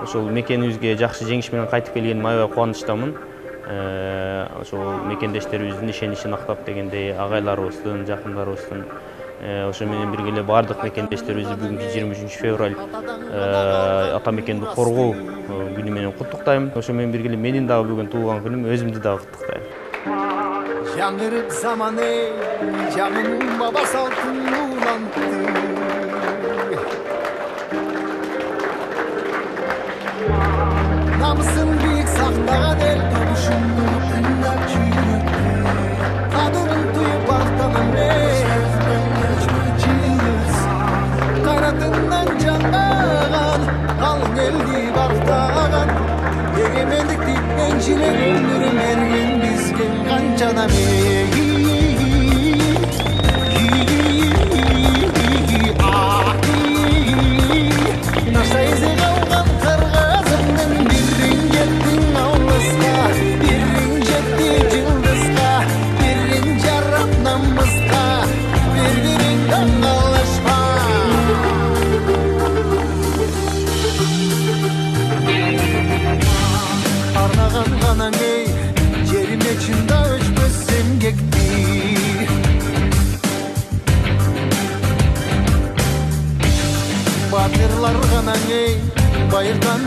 ошол мекенибизге жакшы жеңиш менен кайтып келгениме аябай кубанычтамын. Ошол мекендештерибиздин ишеничин актап дегендей агайларыбыздын, жакындарыбыздын ошо менен бирге эле бардык мекендештерибизди бүгүнкү 23 февраль ата мекенди коргоо күнү менен куттуктайм. Ошо менен бирге эле менин дагы бүгүн туулган күнүм, өзүмдү дагы куттуктайм. Жаңырып заманы, жаным баба салтын улантты. Намысын бийик сактаган эл турушумду тыңдап жүрүптү. Кадырын туюп бактанам чыгыс. Кайратынан жангаган, калың элди бактаган. Эгемендикти энчилеп өмүрүн берген бизге канчада жериме чында өчпөс эмгекти. Батырлар гана байырдан